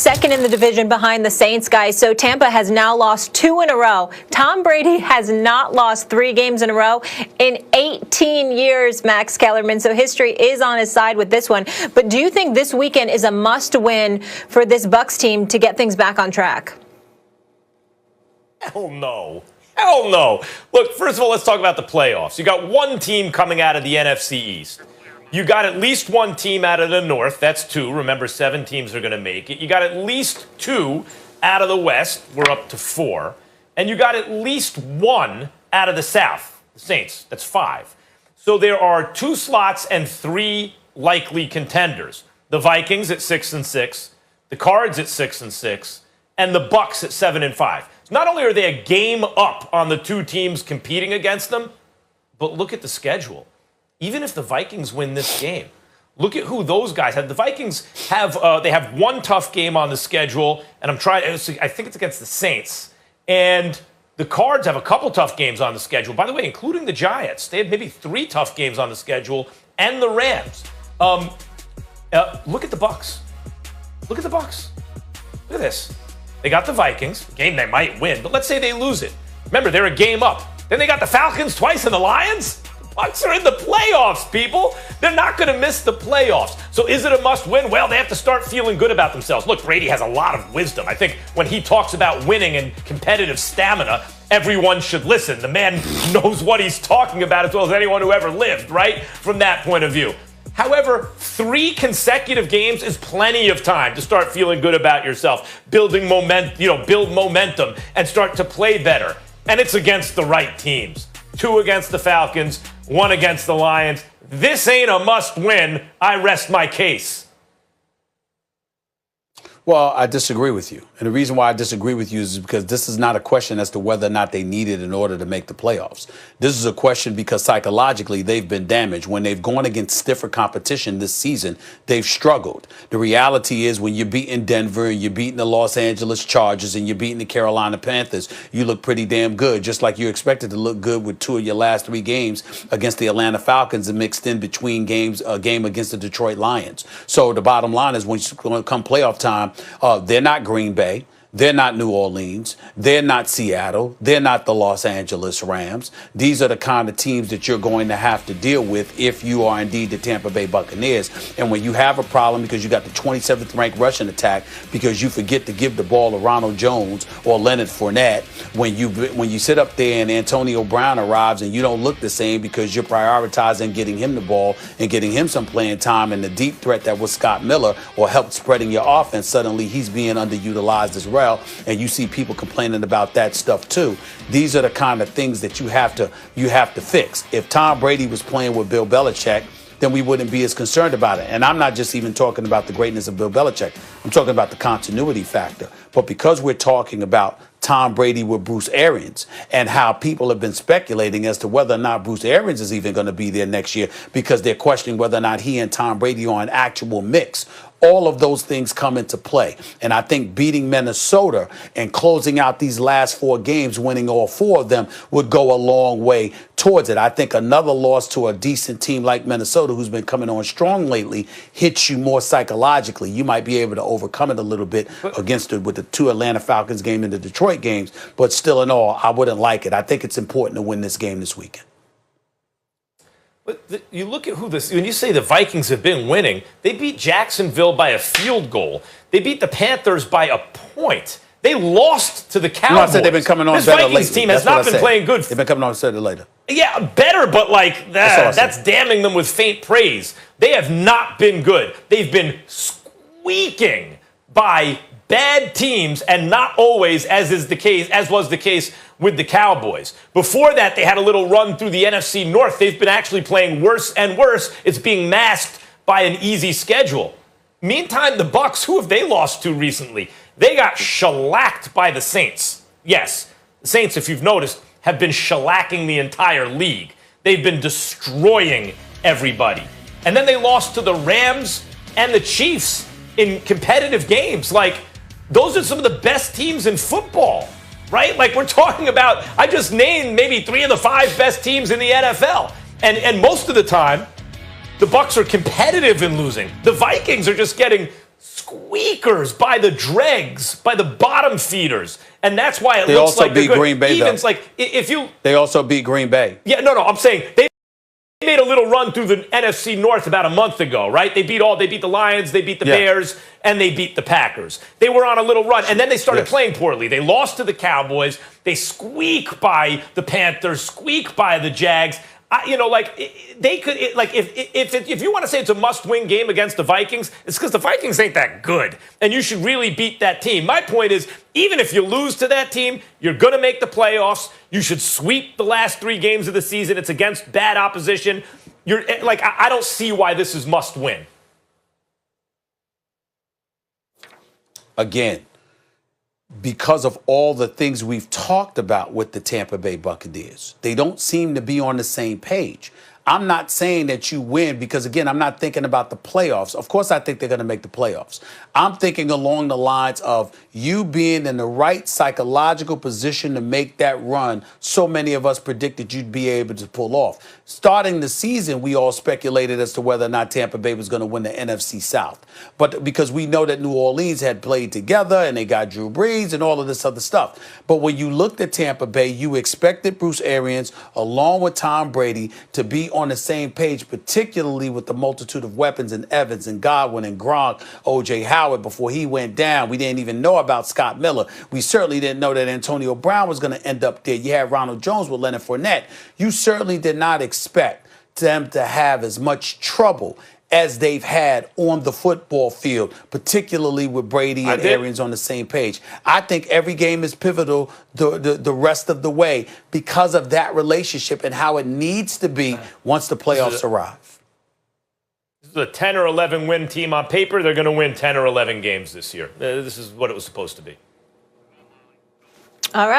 second in the division behind the Saints, guys. So Tampa has now lost 2 in a row. Tom Brady has not lost 3 games in a row in 18 years, Max Kellerman. So history is on his side with this one. But do you think this weekend is a must-win for this Bucs team to get things back on track? Hell no. Hell no. Look, first of all, let's talk about the playoffs. You got one team coming out of the NFC East. You got at least one team out of the North. That's 2. Remember, 7 teams are going to make it. You got at least 2 out of the West. We're up to 4. And you got at least 1 out of the South, the Saints. That's 5. So there are 2 slots and 3 likely contenders. The Vikings at 6-6, the Cards at 6-6, and the Bucs at 7-5. Not only are they a game up on the 2 teams competing against them, but look at the schedule. Even if the Vikings win this game, look at who those guys have. The Vikings have they have 1 tough game on the schedule, and I think it's against the Saints. And the Cards have a couple tough games on the schedule. By the way, including the Giants. They have maybe 3 tough games on the schedule, and the Rams. Look at the Bucs. Look at the Bucs. Look at this. They got the Vikings, a game they might win, but let's say they lose it. Remember, they're a game up. Then they got the Falcons twice and the Lions. The Bucs are in the playoffs, people. They're not going to miss the playoffs. So is it a must-win? Well, they have to start feeling good about themselves. Look, Brady has a lot of wisdom. I think when he talks about winning and competitive stamina, everyone should listen. The man knows what he's talking about as well as anyone who ever lived, right? From that point of view. However, 3 consecutive games is plenty of time to start feeling good about yourself, build momentum, and start to play better. And it's against the right teams. 2 against the Falcons, 1 against the Lions. This ain't a must-win. I rest my case. Well, I disagree with you. And the reason why I disagree with you is because this is not a question as to whether or not they need it in order to make the playoffs. This is a question because psychologically they've been damaged. When they've gone against stiffer competition this season, they've struggled. The reality is when you're beating Denver and you're beating the Los Angeles Chargers and you're beating the Carolina Panthers, you look pretty damn good, just like you expected to look good with 2 of your last 3 games against the Atlanta Falcons and mixed in between games, a game against the Detroit Lions. So the bottom line is when it come playoff time, they're not Green Bay. They're not New Orleans. They're not Seattle. They're not the Los Angeles Rams. These are the kind of teams that you're going to have to deal with if you are indeed the Tampa Bay Buccaneers. And when you have a problem because you got the 27th ranked rushing attack because you forget to give the ball to Ronald Jones or Leonard Fournette, when you sit up there and Antonio Brown arrives and you don't look the same because you're prioritizing getting him the ball and getting him some playing time, and the deep threat that was Scott Miller or helped spreading your offense, suddenly he's being underutilized as well. And you see people complaining about that stuff too. These are the kind of things that you have to fix. If Tom Brady was playing with Bill Belichick, then we wouldn't be as concerned about it. And I'm not just even talking about the greatness of Bill Belichick. I'm talking about the continuity factor. But because we're talking about Tom Brady with Bruce Arians and how people have been speculating as to whether or not Bruce Arians is even going to be there next year because they're questioning whether or not he and Tom Brady are an actual mix. All of those things come into play. And I think beating Minnesota and closing out these last 4 games, winning all 4 of them, would go a long way towards it. I think another loss to a decent team like Minnesota, who's been coming on strong lately, hits you more psychologically. You might be able to overcome it a little bit with the 2 Atlanta Falcons game and the Detroit games. But still in all, I wouldn't like it. I think it's important to win this game this weekend. But you look at when you say the Vikings have been winning, they beat Jacksonville by a field goal. They beat the Panthers by a point. They lost to the Cowboys. No, I said they've been coming on better lately. This Vikings team has not been playing good. They've been coming on better later. Yeah, better, but that's damning them with faint praise. They have not been good. They've been squeaking by bad teams, and not always, as was the case with the Cowboys. Before that, they had a little run through the NFC North. They've been actually playing worse and worse. It's being masked by an easy schedule. Meantime, the Bucs, who have they lost to recently? They got shellacked by the Saints. Yes, the Saints, if you've noticed, have been shellacking the entire league. They've been destroying everybody. And then they lost to the Rams and the Chiefs in competitive games. Those are some of the best teams in football, right? We're talking about, I just named maybe 3 of the 5 best teams in the NFL. And most of the time, the Bucs are competitive in losing. The Vikings are just getting squeakers by the dregs, by the bottom feeders. And that's why it They looks also like they're beat good. Green Bay, Even though. like if you They also beat Green Bay. Yeah, no, I'm saying they made a little run through the NFC North about a month ago, right? They beat the Lions, they beat the Bears, and they beat the Packers. They were on a little run, and then they started playing poorly. They lost to the Cowboys. They squeak by the Panthers, squeak by the Jags. They could if you want to say it's a must-win game against the Vikings, it's because the Vikings ain't that good, and you should really beat that team. My point is, even if you lose to that team, you're going to make the playoffs. You should sweep the last 3 games of the season. It's against bad opposition. I don't see why this is must-win. Again, because of all the things we've talked about with the Tampa Bay Buccaneers, they don't seem to be on the same page. I'm not saying that you win because, again, I'm not thinking about the playoffs. Of course, I think they're going to make the playoffs. I'm thinking along the lines of you being in the right psychological position to make that run so many of us predicted you'd be able to pull off. Starting the season, we all speculated as to whether or not Tampa Bay was going to win the NFC South. But because we know that New Orleans had played together and they got Drew Brees and all of this other stuff. But when you looked at Tampa Bay, you expected Bruce Arians, along with Tom Brady, to be on the same page, particularly with the multitude of weapons and Evans and Godwin and Gronk, O.J. Howard before he went down. We didn't even know about Scott Miller. We certainly didn't know that Antonio Brown was going to end up there. You had Ronald Jones with Leonard Fournette. You certainly did not expect them to have as much trouble as they've had on the football field, particularly with Brady and Arians on the same page. I think every game is pivotal the rest of the way because of that relationship and how it needs to be once the playoffs arrive. This is a 10 or 11 win team on paper. They're going to win 10 or 11 games this year. This is what it was supposed to be. All right.